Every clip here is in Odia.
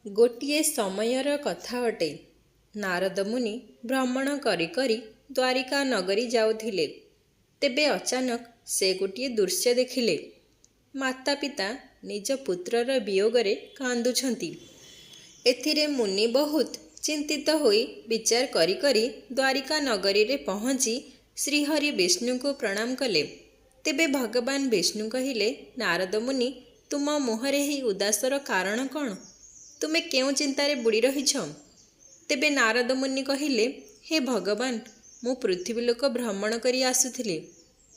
ଗୋଟିଏ ସମୟର କଥା ଅଟେ। ନାରଦ ମୁନି ଭ୍ରମଣ କରି କରି ଦ୍ୱାରିକା ନଗରୀ ଯାଉଥିଲେ। ତେବେ ଅଚାନକ ସେ ଗୋଟିଏ ଦୃଶ୍ୟ ଦେଖିଲେ। ମାତା ପିତା ନିଜ ପୁତ୍ରର ବିୟୋଗରେ କାନ୍ଦୁଛନ୍ତି। ଏଥିରେ ମୁନି ବହୁତ ଚିନ୍ତିତ ହୋଇ ବିଚାର କରି କରି ଦ୍ୱାରିକା ନଗରୀରେ ପହଞ୍ଚି ଶ୍ରୀହରି ବିଷ୍ଣୁଙ୍କୁ ପ୍ରଣାମ କଲେ। ତେବେ ଭଗବାନ ବିଷ୍ଣୁ କହିଲେ, ନାରଦ ମୁନି, ତୁମ ମୁହଁରେ ଏହି ଉଦାସର କାରଣ କ'ଣ? ତୁମେ କେଉଁ ଚିନ୍ତାରେ ବୁଡ଼ି ରହିଛ? ତେବେ ନାରଦ ମୁନି କହିଲେ, ହେ ଭଗବାନ, ମୁଁ ପୃଥିବୀ ଲୋକ ଭ୍ରମଣ କରି ଆସୁଥିଲି।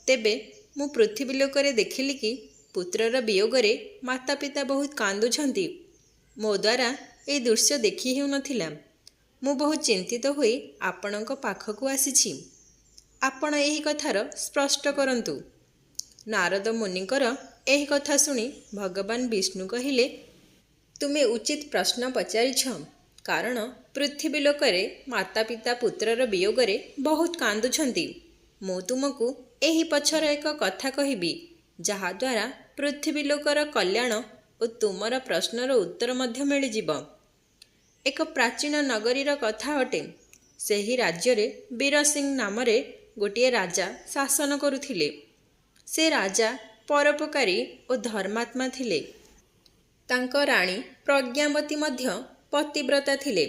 ତେବେ ମୁଁ ପୃଥିବୀ ଲୋକରେ ଦେଖିଲି କି ପୁତ୍ରର ବିୟୋଗରେ ମାତା ପିତା ବହୁତ କାନ୍ଦୁଛନ୍ତି। ମୋ ଦ୍ୱାରା ଏହି ଦୃଶ୍ୟ ଦେଖି ହେଉନଥିଲା। ମୁଁ ବହୁତ ଚିନ୍ତିତ ହୋଇ ଆପଣଙ୍କ ପାଖକୁ ଆସିଛି। ଆପଣ ଏହି କଥାର ସ୍ପଷ୍ଟ କରନ୍ତୁ। ନାରଦ ମୁନିଙ୍କର ଏହି କଥା ଶୁଣି ଭଗବାନ ବିଷ୍ଣୁ କହିଲେ, ତୁମେ ଉଚିତ ପ୍ରଶ୍ନ ପଚାରିଛ। କାରଣ ପୃଥିବୀ ଲୋକରେ ମାତା ପିତା ପୁତ୍ରର ବିୟୋଗରେ ବହୁତ କାନ୍ଦୁଛନ୍ତି। ମୁଁ ତୁମକୁ ଏହି ପଛର ଏକ କଥା କହିବି, ଯାହାଦ୍ୱାରା ପୃଥିବୀ ଲୋକର କଲ୍ୟାଣ ଓ ତୁମର ପ୍ରଶ୍ନର ଉତ୍ତର ମଧ୍ୟ ମିଳିଯିବ। ଏକ ପ୍ରାଚୀନ ନଗରୀର କଥା ଅଟେ। ସେହି ରାଜ୍ୟରେ ବୀରସିଂହ ନାମରେ ଗୋଟିଏ ରାଜା ଶାସନ କରୁଥିଲେ। ସେ ରାଜା ପରୋପକାରୀ ଓ ଧର୍ମାତ୍ମା ଥିଲେ। ତାଙ୍କ ରାଣୀ ପ୍ରଜ୍ଞାବତୀ ମଧ୍ୟ ପତିବ୍ରତା ଥିଲେ।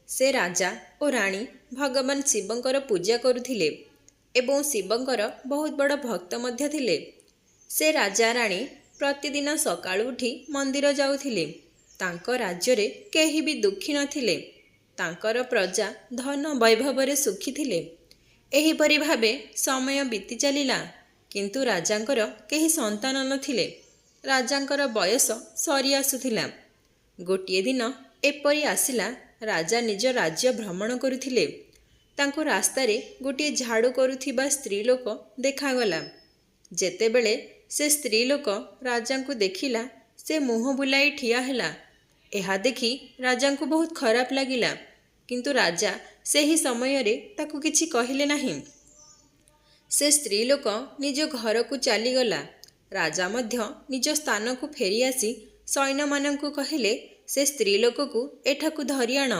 ସେ ରାଜା ଓ ରାଣୀ ଭଗବାନ ଶିବଙ୍କର ପୂଜା କରୁଥିଲେ ଏବଂ ଶିବଙ୍କର ବହୁତ ବଡ଼ ଭକ୍ତ ମଧ୍ୟ ଥିଲେ। ସେ ରାଜା ରାଣୀ ପ୍ରତିଦିନ ସକାଳୁ ଉଠି ମନ୍ଦିର ଯାଉଥିଲେ। ତାଙ୍କ ରାଜ୍ୟରେ କେହି ବି ଦୁଃଖୀ ନଥିଲେ। ତାଙ୍କର ପ୍ରଜା ଧନ ବୈଭବରେ ସୁଖୀ ଥିଲେ। ଏହିପରି ଭାବେ ସମୟ ବିତି ଚାଲିଲା। କିନ୍ତୁ ରାଜାଙ୍କର କେହି ସନ୍ତାନ ନଥିଲେ। ରାଜାଙ୍କର ବୟସ ସରି ଆସୁଥିଲା। ଗୋଟିଏ ଦିନ ଏପରି ଆସିଲା, ରାଜା ନିଜ ରାଜ୍ୟ ଭ୍ରମଣ କରୁଥିଲେ। ତାଙ୍କୁ ରାସ୍ତାରେ ଗୋଟିଏ ଝାଡ଼ୁ କରୁଥିବା ସ୍ତ୍ରୀ ଲୋକ ଦେଖାଗଲା। ଯେତେବେଳେ ସେ ସ୍ତ୍ରୀ ଲୋକ ରାଜାଙ୍କୁ ଦେଖିଲା, ସେ ମୁହଁ ବୁଲାଇ ଠିଆ ହେଲା। ଏହା ଦେଖି ରାଜାଙ୍କୁ ବହୁତ ଖରାପ ଲାଗିଲା। କିନ୍ତୁ ରାଜା ସେହି ସମୟରେ ତାକୁ କିଛି କହିଲେ ନାହିଁ। ସେ ସ୍ତ୍ରୀ ଲୋକ ନିଜ ଘରକୁ ଚାଲିଗଲା। ରାଜା ମଧ୍ୟ ନିଜ ସ୍ଥାନକୁ ଫେରିଆସି ସୈନ୍ୟମାନଙ୍କୁ କହିଲେ, ସେ ସ୍ତ୍ରୀ ଲୋକକୁ ଏଠାକୁ ଧରି ଆଣ।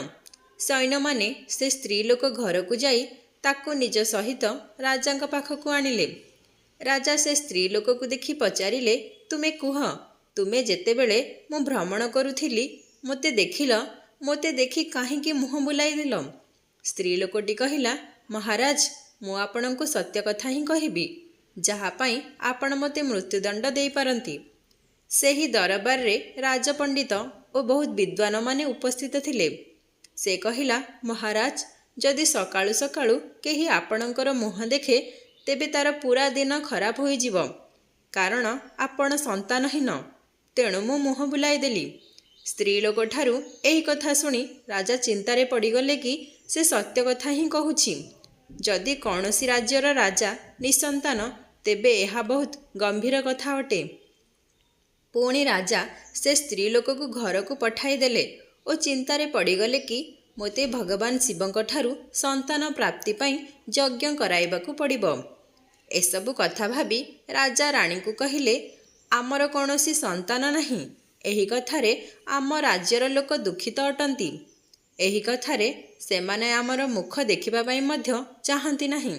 ସୈନ୍ୟମାନେ ସେ ସ୍ତ୍ରୀ ଲୋକ ଘରକୁ ଯାଇ ତାକୁ ନିଜ ସହିତ ରାଜାଙ୍କ ପାଖକୁ ଆଣିଲେ। ରାଜା ସେ ସ୍ତ୍ରୀ ଲୋକକୁ ଦେଖି ପଚାରିଲେ, ତୁମେ କୁହ, ତୁମେ ଯେତେବେଳେ ମୁଁ ଭ୍ରମଣ କରୁଥିଲି ମୋତେ ଦେଖିଲ, ମୋତେ ଦେଖି କାହିଁକି ମୁହଁ ବୁଲାଇ ଦେଲ? ସ୍ତ୍ରୀ ଲୋକଟି କହିଲା, ମହାରାଜ, ମୁଁ ଆପଣଙ୍କୁ ସତ୍ୟ କଥା ହିଁ କହିବି, ଯାହା ପାଇଁ ଆପଣ ମୋତେ ମୃତ୍ୟୁଦଣ୍ଡ ଦେଇପାରନ୍ତି। ସେହି ଦରବାରରେ ରାଜପଣ୍ଡିତ ଓ ବହୁତ ବିଦ୍ୱାନମାନେ ଉପସ୍ଥିତ ଥିଲେ। ସେ କହିଲା, ମହାରାଜ, ଯଦି ସକାଳୁ ସକାଳୁ କେହି ଆପଣଙ୍କର ମୁହଁ ଦେଖେ, ତେବେ ତାର ପୁରା ଦିନ ଖରାପ ହୋଇଯିବ। କାରଣ ଆପଣ ସନ୍ତାନହୀନ। ତେଣୁ ମୁଁ ମୁହଁ ବୁଲାଇ ଦେଲି। ସ୍ତ୍ରୀ ଲୋକଠାରୁ ଏହି କଥା ଶୁଣି ରାଜା ଚିନ୍ତାରେ ପଡ଼ିଗଲେ କି ସେ ସତ୍ୟ କଥା ହିଁ କହୁଛି। ଯଦି କୌଣସି ରାଜ୍ୟର ରାଜା ନିଃସନ୍ତାନ, ତେବେ ଏହା ବହୁତ ଗମ୍ଭୀର କଥା ଅଟେ। ପୁଣି ରାଜା ସେ ସ୍ତ୍ରୀ ଲୋକକୁ ଘରକୁ ପଠାଇ ଦେଲେ ଓ ଚିନ୍ତାରେ ପଡ଼ିଗଲେ କି ମୋତେ ଭଗବାନ ଶିବଙ୍କଠାରୁ ସନ୍ତାନ ପ୍ରାପ୍ତି ପାଇଁ ଯଜ୍ଞ କରାଇବାକୁ ପଡ଼ିବ। ଏସବୁ କଥା ଭାବି ରାଜା ରାଣୀଙ୍କୁ କହିଲେ, ଆମର କୌଣସି ସନ୍ତାନ ନାହିଁ। ଏହି କଥାରେ ଆମ ରାଜ୍ୟର ଲୋକ ଦୁଃଖିତ ଅଟନ୍ତି। ଏହି କଥାରେ ସେମାନେ ଆମର ମୁଖ ଦେଖିବା ପାଇଁ ମଧ୍ୟ ଚାହାନ୍ତି ନାହିଁ।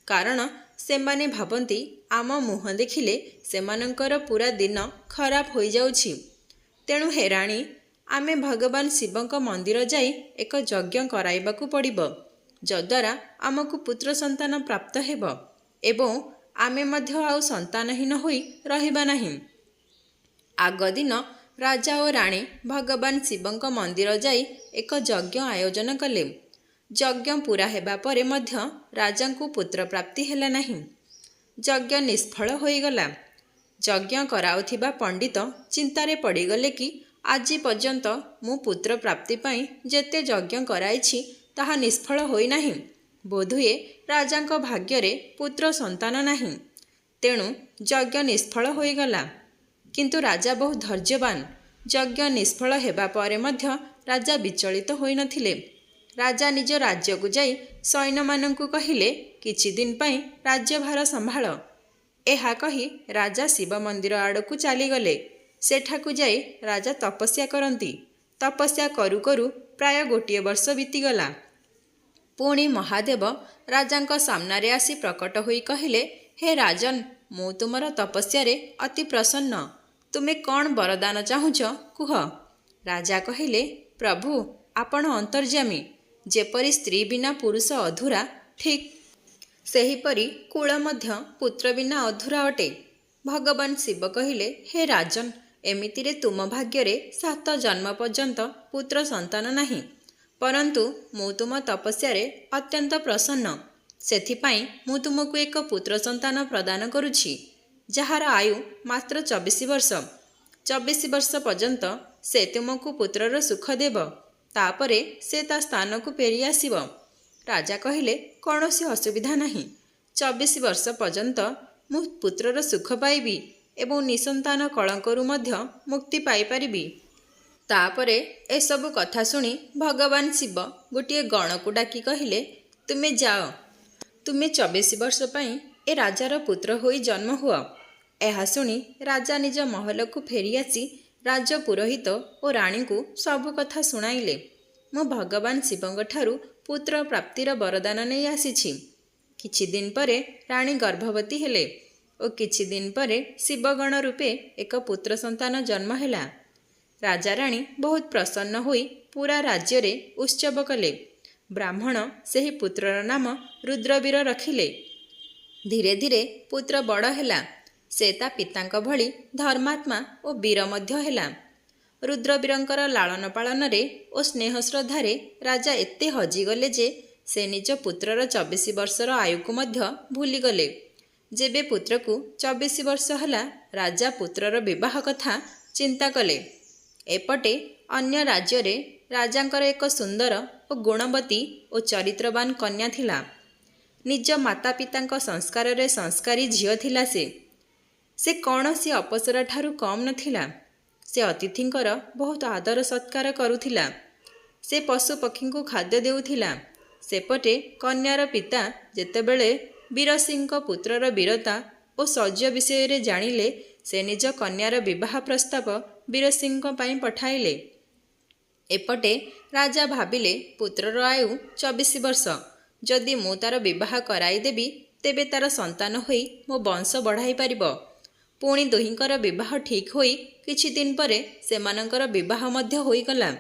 କାରଣ ସେମାନେ ଭାବନ୍ତି ଆମ ମୁହଁ ଦେଖିଲେ ସେମାନଙ୍କର ପୁରା ଦିନ ଖରାପ ହୋଇଯାଉଛି। ତେଣୁ ହେ ରାଣୀ, ଆମେ ଭଗବାନ ଶିବଙ୍କ ମନ୍ଦିର ଯାଇ ଏକ ଯଜ୍ଞ କରାଇବାକୁ ପଡ଼ିବ, ଯଦ୍ୱାରା ଆମକୁ ପୁତ୍ର ସନ୍ତାନ ପ୍ରାପ୍ତ ହେବ ଏବଂ ଆମେ ମଧ୍ୟ ଆଉ ସନ୍ତାନହୀନ ହୋଇ ରହିବା ନାହିଁ। ଆଗ ଦିନ ରାଜା ଓ ରାଣୀ ଭଗବାନ ଶିବଙ୍କ ମନ୍ଦିର ଯାଇ ଏକ ଯଜ୍ଞ ଆୟୋଜନ କଲେ। ଯଜ୍ଞ ପୂରା ହେବା ପରେ ମଧ୍ୟ ରାଜାଙ୍କୁ ପୁତ୍ର ପ୍ରାପ୍ତି ହେଲା ନାହିଁ। ଯଜ୍ଞ ନିଷ୍ଫଳ ହୋଇଗଲା। ଯଜ୍ଞ କରାଉଥିବା ପଣ୍ଡିତ ଚିନ୍ତାରେ ପଡ଼ିଗଲେ କି ଆଜି ପର୍ଯ୍ୟନ୍ତ ମୁଁ ପୁତ୍ର ପ୍ରାପ୍ତି ପାଇଁ ଯେତେ ଯଜ୍ଞ କରାଇଛି ତାହା ନିଷ୍ଫଳ ହୋଇନାହିଁ। ବୋଧହୁଏ ରାଜାଙ୍କ ଭାଗ୍ୟରେ ପୁତ୍ର ସନ୍ତାନ ନାହିଁ। ତେଣୁ ଯଜ୍ଞ ନିଷ୍ଫଳ ହୋଇଗଲା। କିନ୍ତୁ ରାଜା ବହୁତ ଧୈର୍ଯ୍ୟବାନ। ଯଜ୍ଞ ନିଷ୍ଫଳ ହେବା ପରେ ମଧ୍ୟ ରାଜା ବିଚଳିତ ହୋଇନଥିଲେ। ରାଜା ନିଜ ରାଜ୍ୟକୁ ଯାଇ ସୈନ୍ୟମାନଙ୍କୁ କହିଲେ, କିଛି ଦିନ ପାଇଁ ରାଜ୍ୟଭାର ସମ୍ଭାଳ। ଏହା କହି ରାଜା ଶିବ ମନ୍ଦିର ଆଡ଼କୁ ଚାଲିଗଲେ। ସେଠାକୁ ଯାଇ ରାଜା ତପସ୍ୟା କରନ୍ତି। ତପସ୍ୟା କରୁ କରୁ ପ୍ରାୟ 1 ବର୍ଷ ବିତିଗଲା। ପୁଣି ମହାଦେବ ରାଜାଙ୍କ ସାମ୍ନାରେ ଆସି ପ୍ରକଟ ହୋଇ କହିଲେ, ହେ ରାଜନ୍, ମୁଁ ତୁମର ତପସ୍ୟାରେ ଅତି ପ୍ରସନ୍ନ। ତୁମେ କ'ଣ ବରଦାନ ଚାହୁଁଛ କୁହ। ରାଜା କହିଲେ, ପ୍ରଭୁ, ଆପଣ ଅନ୍ତର୍ଯ୍ୟାମୀ। ଯେପରି ସ୍ତ୍ରୀ ବିନା ପୁରୁଷ ଅଧୁରା, ଠିକ୍ ସେହିପରି କୂଳ ମଧ୍ୟ ପୁତ୍ର ବିନା ଅଧୁରା ଅଟେ। ଭଗବାନ ଶିବ କହିଲେ, ହେ ରାଜନ୍, ଏମିତିରେ ତୁମ ଭାଗ୍ୟରେ 7 ଜନ୍ମ ପର୍ଯ୍ୟନ୍ତ ପୁତ୍ର ସନ୍ତାନ ନାହିଁ। ପରନ୍ତୁ ମୁଁ ତୁମ ତପସ୍ୟାରେ ଅତ୍ୟନ୍ତ ପ୍ରସନ୍ନ। ସେଥିପାଇଁ ମୁଁ ତୁମକୁ ଏକ ପୁତ୍ର ସନ୍ତାନ ପ୍ରଦାନ କରୁଛି, ଯାହାର ଆୟୁ ମାତ୍ର 24 ବର୍ଷ। 24 ବର୍ଷ ପର୍ଯ୍ୟନ୍ତ ସେ ତୁମକୁ ପୁତ୍ରର ସୁଖ ଦେବ। ତାପରେ ସେ ତା ସ୍ଥାନକୁ ଫେରି ଆସିବ। ରାଜା କହିଲେ, କୌଣସି ଅସୁବିଧା ନାହିଁ। 24 ବର୍ଷ ପର୍ଯ୍ୟନ୍ତ ମୁଁ ପୁତ୍ରର ସୁଖ ପାଇବି ଏବଂ ନିଃସନ୍ତାନ କଳଙ୍କରୁ ମଧ୍ୟ ମୁକ୍ତି ପାଇପାରିବି। ତାପରେ ଏସବୁ କଥା ଶୁଣି ଭଗବାନ ଶିବ ଗୋଟିଏ ଗଣକୁ ଡାକି କହିଲେ, ତୁମେ ଯାଅ। ତୁମେ 24 ବର୍ଷ ପାଇଁ ଏ ରାଜାର ପୁତ୍ର ହୋଇ ଜନ୍ମ ହୁଅ। ଏହା ଶୁଣି ରାଜା ନିଜ ମହଲକୁ ଫେରିଆସି ରାଜପୁରୋହିତ ଓ ରାଣୀଙ୍କୁ ସବୁ କଥା ଶୁଣାଇଲେ। ମୁଁ ଭଗବାନ ଶିବଙ୍କଠାରୁ ପୁତ୍ର ପ୍ରାପ୍ତିର ବରଦାନ ନେଇ ଆସିଛି। କିଛି ଦିନ ପରେ ରାଣୀ ଗର୍ଭବତୀ ହେଲେ ଓ କିଛି ଦିନ ପରେ ଶିବଗଣ ରୂପେ ଏକ ପୁତ୍ର ସନ୍ତାନ ଜନ୍ମ ହେଲା। ରାଜାରାଣୀ ବହୁତ ପ୍ରସନ୍ନ ହୋଇ ପୁରା ରାଜ୍ୟରେ ଉତ୍ସବ କଲେ। ବ୍ରାହ୍ମଣ ସେହି ପୁତ୍ରର ନାମ ରୁଦ୍ରବୀର ରଖିଲେ। ଧୀରେ ଧୀରେ ପୁତ୍ର ବଡ଼ ହେଲା। ସେ ତା ପିତାଙ୍କ ଭଳି ଧର୍ମାତ୍ମା ଓ ବୀର ମଧ୍ୟ ହେଲା। ରୁଦ୍ରବୀରଙ୍କର ଲାଳନ ପାଳନରେ ଓ ସ୍ନେହ ଶ୍ରଦ୍ଧାରେ ରାଜା ଏତେ ହଜିଗଲେ ଯେ ସେ ନିଜ ପୁତ୍ରର 24 ବର୍ଷର ଆୟୁକୁ ମଧ୍ୟ ଭୁଲିଗଲେ। ଯେବେ ପୁତ୍ରକୁ 24 ବର୍ଷ ହେଲା, ରାଜା ପୁତ୍ରର ବିବାହ କଥା ଚିନ୍ତା କଲେ। ଏପଟେ ଅନ୍ୟ ରାଜ୍ୟରେ ରାଜାଙ୍କର ଏକ ସୁନ୍ଦର ଓ ଗୁଣବତୀ ଓ ଚରିତ୍ରବାନ କନ୍ୟା ଥିଲା। ନିଜ ମାତା ପିତାଙ୍କ ସଂସ୍କାରରେ ସଂସ୍କାରୀ ଝିଅ ଥିଲା ସେ। ସେ କୌଣସି ଅପସରାଠାରୁ କମ୍ ନଥିଲା। ସେ ଅତିଥିଙ୍କର ବହୁତ ଆଦର ସତ୍କାର କରୁଥିଲା। ସେ ପଶୁପକ୍ଷୀଙ୍କୁ ଖାଦ୍ୟ ଦେଉଥିଲା। ସେପଟେ କନ୍ୟାର ପିତା ଯେତେବେଳେ ବୀରସିଂହଙ୍କ ପୁତ୍ରର ବୀରତା ଓ ଶୌର୍ଯ୍ୟ ବିଷୟରେ ଜାଣିଲେ, ସେ ନିଜ କନ୍ୟାର ବିବାହ ପ୍ରସ୍ତାବ ବୀରସିଂହଙ୍କ ପାଇଁ ପଠାଇଲେ। ଏପଟେ ରାଜା ଭାବିଲେ, ପୁତ୍ରର ଆୟୁ 24 ବର୍ଷ। ଯଦି ମୁଁ ତାର ବିବାହ କରାଇଦେବି, ତେବେ ତାର ସନ୍ତାନ ହୋଇ ମୋ ବଂଶ ବଢ଼ାଇ ପାରିବ। ପୁଣି ଦୁହିଁଙ୍କର ବିବାହ ଠିକ୍ ହୋଇ କିଛି ଦିନ ପରେ ସେମାନଙ୍କର ବିବାହ ମଧ୍ୟ ହୋଇଗଲା।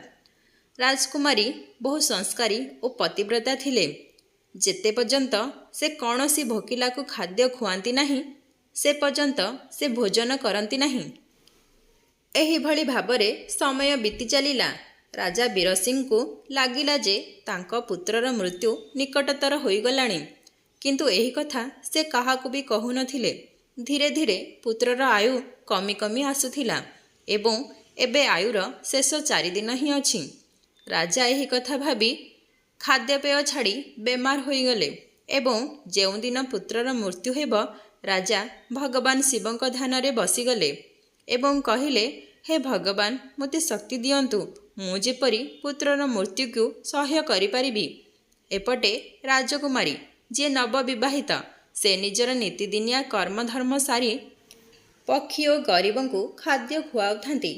ରାଜକୁମାରୀ ବହୁ ସଂସ୍କାରୀ ଓ ପତିବ୍ରତା ଥିଲେ। ଯେତେ ପର୍ଯ୍ୟନ୍ତ ସେ କୌଣସି ଭୋକିଲାକୁ ଖାଦ୍ୟ ଖୁଆନ୍ତି ନାହିଁ, ସେ ପର୍ଯ୍ୟନ୍ତ ସେ ଭୋଜନ କରନ୍ତି ନାହିଁ। ଏହିଭଳି ଭାବରେ ସମୟ ବିତି ଚାଲିଲା। ରାଜା ବୀରସିଂହଙ୍କୁ ଲାଗିଲା ଯେ ତାଙ୍କ ପୁତ୍ରର ମୃତ୍ୟୁ ନିକଟତର ହୋଇଗଲାଣି, କିନ୍ତୁ ଏହି କଥା ସେ କାହାକୁ ବି କହୁନଥିଲେ। ଧୀରେ ଧୀରେ ପୁତ୍ରର ଆୟୁ କମି କମି ଆସୁଥିଲା ଏବଂ ଏବେ ଆୟୁର ଶେଷ 4 ଦିନ ହିଁ ଅଛି। ରାଜା ଏହି କଥା ଭାବି ଖାଦ୍ୟପେୟ ଛାଡ଼ି ବେମାର ହୋଇଗଲେ ଏବଂ ଯେଉଁଦିନ ପୁତ୍ରର ମୃତ୍ୟୁ ହେବ, ରାଜା ଭଗବାନ ଶିବଙ୍କ ଧ୍ୟାନରେ ବସିଗଲେ ଏବଂ କହିଲେ, ହେ ଭଗବାନ, ମୋତେ ଶକ୍ତି ଦିଅନ୍ତୁ, ମୁଁ ଯେପରି ପୁତ୍ରର ମୃତ୍ୟୁକୁ ସହ୍ୟ କରିପାରିବି। ଏପଟେ ରାଜକୁମାରୀ, ଯିଏ ନବବିବାହିତା, ସେ ନିଜର ନୀତିଦିନିଆ କର୍ମଧର୍ମ ସାରି ପକ୍ଷୀ ଓ ଗରିବଙ୍କୁ ଖାଦ୍ୟ ଖୁଆଉଥାନ୍ତି।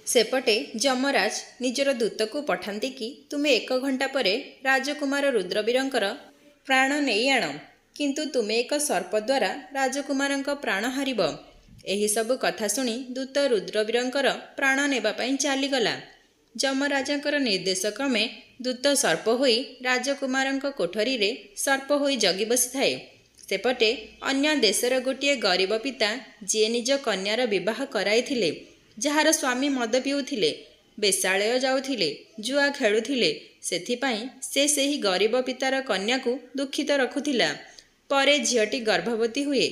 ସେପଟେ ଯମରାଜ ନିଜର ଦୂତକୁ ପଠାନ୍ତି କି ତୁମେ 1 ଘଣ୍ଟା ପରେ ରାଜକୁମାର ରୁଦ୍ରବୀରଙ୍କର ପ୍ରାଣ ନେଇ ଆଣ, କିନ୍ତୁ ତୁମେ ଏକ ସର୍ପ ଦ୍ୱାରା ରାଜକୁମାରଙ୍କ ପ୍ରାଣ ହାରିବ। ଏହିସବୁ କଥା ଶୁଣି ଦୂତ ରୁଦ୍ରବୀରଙ୍କର ପ୍ରାଣ ନେବା ପାଇଁ ଚାଲିଗଲା। ଯମରାଜଙ୍କର ନିର୍ଦ୍ଦେଶ କ୍ରମେ ଦୂତ ସର୍ପ ହୋଇ ରାଜକୁମାରଙ୍କ କୋଠରୀରେ ସର୍ପ ହୋଇ ଜଗି ବସିଥାଏ। ସେପଟେ ଅନ୍ୟ ଦେଶର ଗୋଟିଏ ଗରିବ ପିତା, ଯିଏ ନିଜ କନ୍ୟାର ବିବାହ କରାଇଥିଲେ, ଯାହାର ସ୍ୱାମୀ ମଦ ପିଉଥିଲେ, ବେଶ୍ୟାଳୟ ଯାଉଥିଲେ, ଜୁଆ ଖେଳୁଥିଲେ, ସେଥିପାଇଁ ସେ ସେହି ଗରିବ ପିତାର କନ୍ୟାକୁ ଦୁଃଖିତ ରଖୁଥିଲା। ପରେ ଝିଅଟି ଗର୍ଭବତୀ ହୁଏ।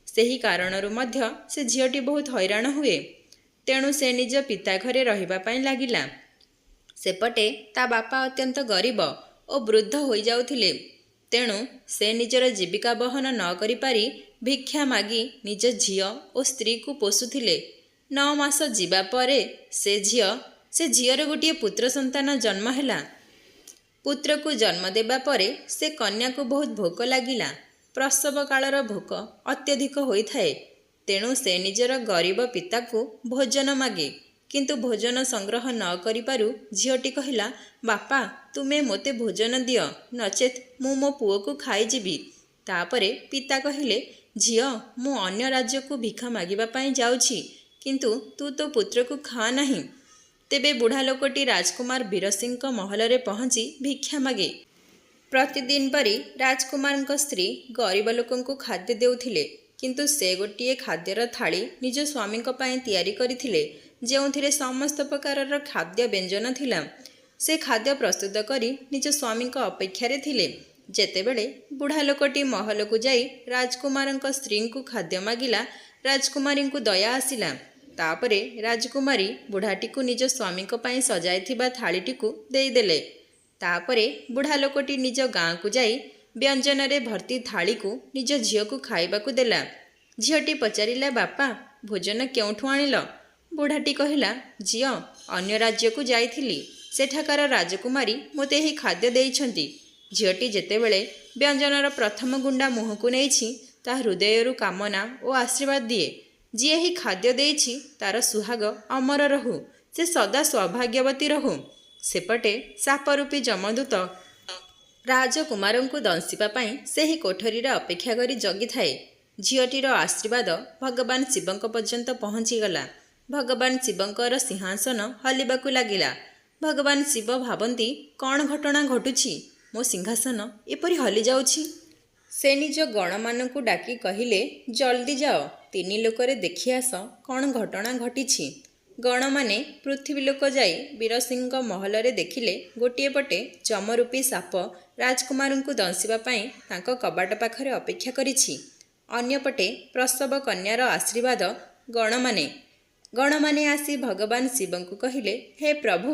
ସେହି କାରଣରୁ ମଧ୍ୟ ସେ ଝିଅଟି ବହୁତ ହଇରାଣ ହୁଏ। ତେଣୁ ସେ ନିଜ ପିତା ଘରେ ରହିବା ପାଇଁ ଲାଗିଲା। ସେପଟେ ତା ବାପା ଅତ୍ୟନ୍ତ ଗରିବ ଓ ବୃଦ୍ଧ ହୋଇଯାଉଥିଲେ। ତେଣୁ ସେ ନିଜର ଜୀବିକା ବହନ ନ କରିପାରି ଭିକ୍ଷା ମାଗି ନିଜ ଝିଅ ଓ ସ୍ତ୍ରୀକୁ ପୋଷୁଥିଲେ। 9 ମାସ ଯିବା ପରେ ସେ ଝିଅର ଗୋଟିଏ ପୁତ୍ର ସନ୍ତାନ ଜନ୍ମ ହେଲା। ପୁତ୍ରକୁ ଜନ୍ମ ଦେବା ପରେ ସେ କନ୍ୟାକୁ ବହୁତ ଭୋକ ଲାଗିଲା। ପ୍ରସବ କାଳର ଭୋକ ଅତ୍ୟଧିକ ହୋଇଥାଏ। ତେଣୁ ସେ ନିଜର ଗରିବ ପିତାକୁ ଭୋଜନ ମାଗେ କିନ୍ତୁ ଭୋଜନ ସଂଗ୍ରହ ନ କରିପାରୁ ଝିଅଟି କହିଲା, ବାପା ତୁମେ ମୋତେ ଭୋଜନ ଦିଅ, ନଚେତ୍ ମୁଁ ମୋ ପୁଅକୁ ଖାଇଯିବି। ତାପରେ ପିତା କହିଲେ, ଝିଅ ମୁଁ ଅନ୍ୟ ରାଜ୍ୟକୁ ଭିକ୍ଷା ମାଗିବା ପାଇଁ ଯାଉଛି, କିନ୍ତୁ ତୁ ତୋ ପୁତ୍ରକୁ ଖା ନାହିଁ। ତେବେ ବୁଢ଼ା ଲୋକଟି ରାଜକୁମାର ବୀରସିଂହଙ୍କ ମହଲରେ ପହଞ୍ଚି ଭିକ୍ଷା ମାଗେ। ପ୍ରତିଦିନ ପରି ରାଜକୁମାରଙ୍କ ସ୍ତ୍ରୀ ଗରିବ ଲୋକଙ୍କୁ ଖାଦ୍ୟ ଦେଉଥିଲେ, କିନ୍ତୁ ସେ ଗୋଟିଏ ଖାଦ୍ୟର ଥାଳି ନିଜ ସ୍ୱାମୀଙ୍କ ପାଇଁ ତିଆରି କରିଥିଲେ, ଯେଉଁଥିରେ ସମସ୍ତ ପ୍ରକାରର ଖାଦ୍ୟ ବ୍ୟଞ୍ଜନ ଥିଲା। ସେ ଖାଦ୍ୟ ପ୍ରସ୍ତୁତ କରି ନିଜ ସ୍ୱାମୀଙ୍କ ଅପେକ୍ଷାରେ ଥିଲେ। ଯେତେବେଳେ ବୁଢ଼ା ଲୋକଟି ମହଲକୁ ଯାଇ ରାଜକୁମାରଙ୍କ ସ୍ତ୍ରୀଙ୍କୁ ଖାଦ୍ୟ ମାଗିଲା, ରାଜକୁମାରୀଙ୍କୁ ଦୟା ଆସିଲା। ତାପରେ ରାଜକୁମାରୀ ବୁଢ଼ାଟିକୁ ନିଜ ସ୍ୱାମୀଙ୍କ ପାଇଁ ସଜାଇଥିବା ଥାଳିଟିକୁ ଦେଇଦେଲେ। ତାପରେ ବୁଢ଼ା ଲୋକଟି ନିଜ ଗାଁକୁ ଯାଇ ବ୍ୟଞ୍ଜନରେ ଭର୍ତ୍ତି ଥାଳିକୁ ନିଜ ଝିଅକୁ ଖାଇବାକୁ ଦେଲା। ଝିଅଟି ପଚାରିଲା, ବାପା ଭୋଜନ କେଉଁଠୁ ଆଣିଲ? ବୁଢ଼ାଟି କହିଲା, ଝିଅ ଅନ୍ୟ ରାଜ୍ୟକୁ ଯାଇଥିଲି, ସେଠାକାର ରାଜକୁମାରୀ ମୋତେ ଏହି ଖାଦ୍ୟ ଦେଇଛନ୍ତି। ଝିଅଟି ଯେତେବେଳେ ବ୍ୟଞ୍ଜନର ପ୍ରଥମ ଗୁଣ୍ଡା ମୁହଁକୁ ନେଇଛି, ତା ହୃଦୟରୁ କାମନା ଓ ଆଶୀର୍ବାଦ ଦିଏ, ଯିଏ ଏହି ଖାଦ୍ୟ ଦେଇଛି ତାର ସୁହାଗ ଅମର ରହୁ, ସେ ସଦା ସୌଭାଗ୍ୟବତୀ ରହୁ। ସେପଟେ ସାପରୂପୀ ଯମଦୂତ ରାଜକୁମାରଙ୍କୁ ଦଂଶିବା ପାଇଁ ସେହି କୋଠରୀରେ ଅପେକ୍ଷା କରି ଜଗିଥାଏ। ଝିଅଟିର ଆଶୀର୍ବାଦ ଭଗବାନ ଶିବଙ୍କ ପର୍ଯ୍ୟନ୍ତ ପହଞ୍ଚିଗଲା। ଭଗବାନ ଶିବଙ୍କର ସିଂହାସନ ହଲିବାକୁ ଲାଗିଲା। ଭଗବାନ ଶିବ ଭାବନ୍ତି, କ'ଣ ଘଟଣା ଘଟୁଛି? ମୋ ସିଂହାସନ ଏପରି ହଲିଯାଉଛି। ସେ ନିଜ ଗଣମାନଙ୍କୁ ଡାକି କହିଲେ, ଜଲ୍ଦି ଯାଅ, 3 ଲୋକରେ ଦେଖି ଆସ କ'ଣ ଘଟଣା ଘଟିଛି। ଗଣମାନେ ପୃଥିବୀଲୋକ ଯାଇ ବୀରସିଂହଙ୍କ ମହଲରେ ଦେଖିଲେ, ଗୋଟିଏ ପଟେ ଯମରୂପୀ ସାପ ରାଜକୁମାରଙ୍କୁ ଦଂଶିବା ପାଇଁ ତାଙ୍କ କବାଟ ପାଖରେ ଅପେକ୍ଷା କରିଛି, ଅନ୍ୟପଟେ ପ୍ରସବ କନ୍ୟାର ଆଶୀର୍ବାଦ। ଗଣମାନେ ଆସି ଭଗବାନ ଶିବଙ୍କୁ କହିଲେ, ହେ ପ୍ରଭୁ,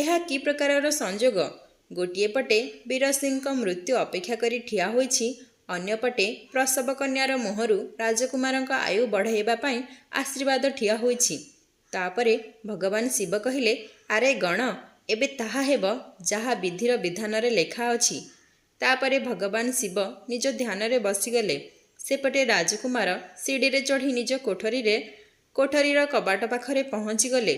ଏହା କି ପ୍ରକାରର ସଂଯୋଗ? ଗୋଟିଏ ପଟେ ବୀରସିଂହଙ୍କ ମୃତ୍ୟୁ ଅପେକ୍ଷା କରି ଠିଆ ହୋଇଛି, ଅନ୍ୟପଟେ ପ୍ରସବ କନ୍ୟାର ମୁହଁରୁ ରାଜକୁମାରଙ୍କ ଆୟୁ ବଢ଼ାଇବା ପାଇଁ ଆଶୀର୍ବାଦ ଠିଆ ହୋଇଛି। ତାପରେ ଭଗବାନ ଶିବ କହିଲେ, ଆରେ ଗଣ, ଏବେ ତାହା ହେବ ଯାହା ବିଧିର ବିଧାନରେ ଲେଖା ଅଛି। ତାପରେ ଭଗବାନ ଶିବ ନିଜ ଧ୍ୟାନରେ ବସିଗଲେ। ସେପଟେ ରାଜକୁମାର ସିଡ଼ିରେ ଚଢ଼ି ନିଜ କୋଠରୀର କବାଟ ପାଖରେ ପହଞ୍ଚିଗଲେ।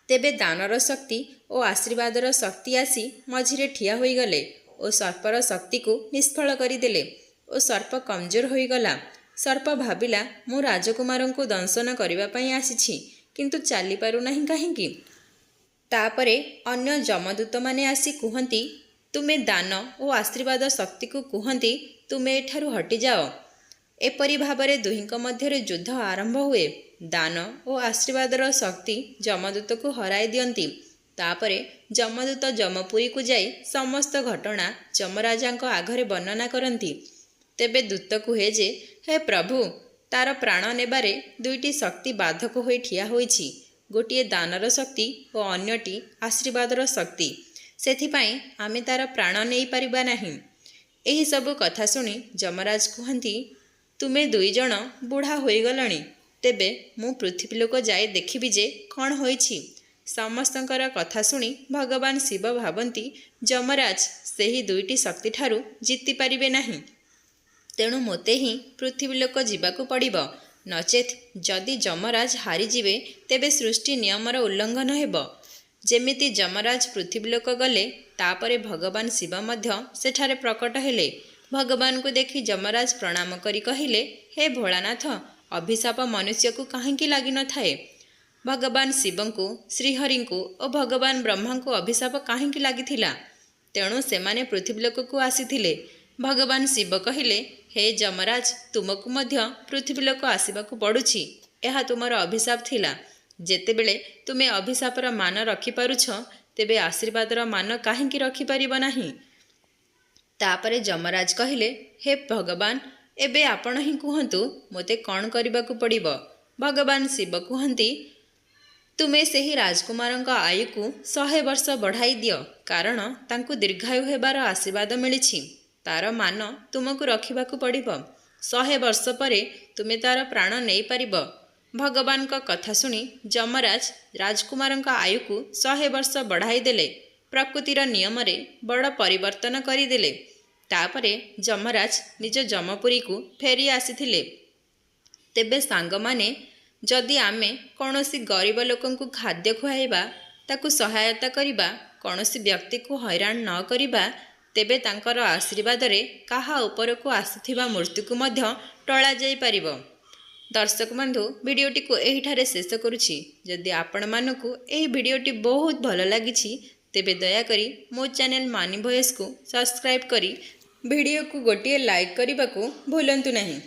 ତେବେ ଦାନର ଶକ୍ତି ଓ ଆଶୀର୍ବାଦର ଶକ୍ତି ଆସି ମଝିରେ ଠିଆ ହୋଇଗଲେ ଓ ସର୍ପର ଶକ୍ତିକୁ ନିଷ୍ଫଳ କରିଦେଲେ ଓ ସର୍ପ କମଜୋର ହୋଇଗଲା। ସର୍ପ ଭାବିଲା, ମୁଁ ରାଜକୁମାରଙ୍କୁ ଦଂଶନ କରିବା ପାଇଁ ଆସିଛି, କିନ୍ତୁ ଚାଲିପାରୁନାହିଁ କାହିଁକି? ତାପରେ ଅନ୍ୟ ଯମଦୂତମାନେ ଆସି କୁହନ୍ତି, ତୁମେ ଦାନ ଓ ଆଶୀର୍ବାଦ ଶକ୍ତିକୁ କୁହନ୍ତି, ତୁମେ ଏଠାରୁ ହଟିଯାଅ। ଏପରି ଭାବରେ ଦୁହିଁଙ୍କ ମଧ୍ୟରେ ଯୁଦ୍ଧ ଆରମ୍ଭ ହୁଏ। ଦାନ ଓ ଆଶୀର୍ବାଦର ଶକ୍ତି ଯମଦୂତକୁ ହରାଇ ଦିଅନ୍ତି। ତାପରେ ଯମଦୂତ ଯମପୁରୀକୁ ଯାଇ ସମସ୍ତ ଘଟଣା ଯମରାଜାଙ୍କ ଆଗରେ ବର୍ଣ୍ଣନା କରନ୍ତି। ତେବେ ଦୂତ କୁହେ ଯେ, ହେ ପ୍ରଭୁ, ତାର ପ୍ରାଣ ନେବାରେ 2ଟି ଶକ୍ତି ବାଧକ ହୋଇ ଠିଆ ହୋଇଛି, ଗୋଟିଏ ଦାନର ଶକ୍ତି ଓ ଅନ୍ୟଟି ଆଶୀର୍ବାଦର ଶକ୍ତି। ସେଥିପାଇଁ ଆମେ ତାର ପ୍ରାଣ ନେଇପାରିବା ନାହିଁ। ଏହିସବୁ କଥା ଶୁଣି ଯମରାଜ କୁହନ୍ତି, ତୁମେ 2 ଜଣ ବୁଢ଼ା ହୋଇଗଲଣି, ତେବେ ମୁଁ ପୃଥିବୀଲୋକ ଯାଇ ଦେଖିବି ଯେ କ'ଣ ହୋଇଛି। ସମସ୍ତଙ୍କର କଥା ଶୁଣି ଭଗବାନ ଶିବ ଭାବନ୍ତି, ଯମରାଜ ସେହି 2ଟି ଶକ୍ତିଠାରୁ ଜିତିପାରିବେ ନାହିଁ, ତେଣୁ ମୋତେ ହିଁ ପୃଥିବୀଲୋକ ଯିବାକୁ ପଡ଼ିବ, ନଚେତ୍ ଯଦି ଯମରାଜ ହାରିଯିବେ, ତେବେ ସୃଷ୍ଟି ନିୟମର ଉଲ୍ଲଙ୍ଘନ ହେବ। ଯେମିତି ଯମରାଜ ପୃଥିବୀଲୋକ ଗଲେ, ତାପରେ ଭଗବାନ ଶିବ ମଧ୍ୟ ସେଠାରେ ପ୍ରକଟ ହେଲେ। ଭଗବାନଙ୍କୁ ଦେଖି ଯମରାଜ ପ୍ରଣାମ କରି କହିଲେ, ହେ ଭୋଳାନାଥ, ଅଭିଶାପ ମନୁଷ୍ୟକୁ କାହିଁକି ଲାଗିନଥାଏ? ଭଗବାନ ଶିବଙ୍କୁ, ଶ୍ରୀହରିଙ୍କୁ ଓ ଭଗବାନ ବ୍ରହ୍ମାଙ୍କୁ ଅଭିଶାପ କାହିଁକି ଲାଗିଥିଲା? ତେଣୁ ସେମାନେ ପୃଥିବୀଲୋକକୁ ଆସିଥିଲେ। ଭଗବାନ ଶିବ କହିଲେ, ହେ ଯମରାଜ, ତୁମକୁ ମଧ୍ୟ ପୃଥିବୀଲୋକ ଆସିବାକୁ ପଡ଼ୁଛି। ଏହା ତୁମର ଅଭିଶାପ ଥିଲା। ଯେତେବେଳେ ତୁମେ ଅଭିଶାପର ମାନ ରଖିପାରୁଛ, ତେବେ ଆଶୀର୍ବାଦର ମାନ କାହିଁକି ରଖିପାରିବ ନାହିଁ? ତାପରେ ଯମରାଜ କହିଲେ, ହେ ଭଗବାନ, ଏବେ ଆପଣ ହିଁ କୁହନ୍ତୁ, ମୋତେ କ'ଣ କରିବାକୁ ପଡ଼ିବ? ଭଗବାନ ଶିବ କୁହନ୍ତି, ତୁମେ ସେହି ରାଜକୁମାରଙ୍କ ଆୟୁକୁ 100 ବର୍ଷ ବଢ଼ାଇ ଦିଅ, କାରଣ ତାଙ୍କୁ ଦୀର୍ଘାୟୁ ହେବାର ଆଶୀର୍ବାଦ ମିଳିଛି। ତାର ମାନ ତୁମକୁ ରଖିବାକୁ ପଡ଼ିବ। 100 ବର୍ଷ ପରେ ତୁମେ ତାର ପ୍ରାଣ ନେଇପାରିବ। ଭଗବାନଙ୍କ କଥା ଶୁଣି ଯମରାଜ ରାଜକୁମାରଙ୍କ ଆୟୁକୁ 100 ବର୍ଷ ବଢ଼ାଇ ଦେଲେ। ପ୍ରକୃତିର ନିୟମରେ ବଡ଼ ପରିବର୍ତ୍ତନ କରିଦେଲେ। ତାପରେ ଯମରାଜ ନିଜ ଯମପୁରୀକୁ ଫେରି ଆସିଥିଲେ। ତେବେ ସାଙ୍ଗମାନେ जदि आमे कौनसी गरीब लोकंकु खाद्य खुआइबा, ताकु सहायता करिबा, कौनसी व्यक्ति को हैरान न करिबा, तेबे तांकर आशीर्वाद रे काहा उपरकु आसुथिबा मूर्ति को मध्य टळा जाई परिबो। दर्शक बंधु, वीडियोटी को एहिठारे शेष करुछि। जदि आपण मानकु एही वीडियोटी बहुत भल लागिछि तेबे दयाकरी मो चैनल मानी भॉइस को सब्सक्राइब करी वीडियो को गोटिए लाइक करने को भूलंतु नहीं।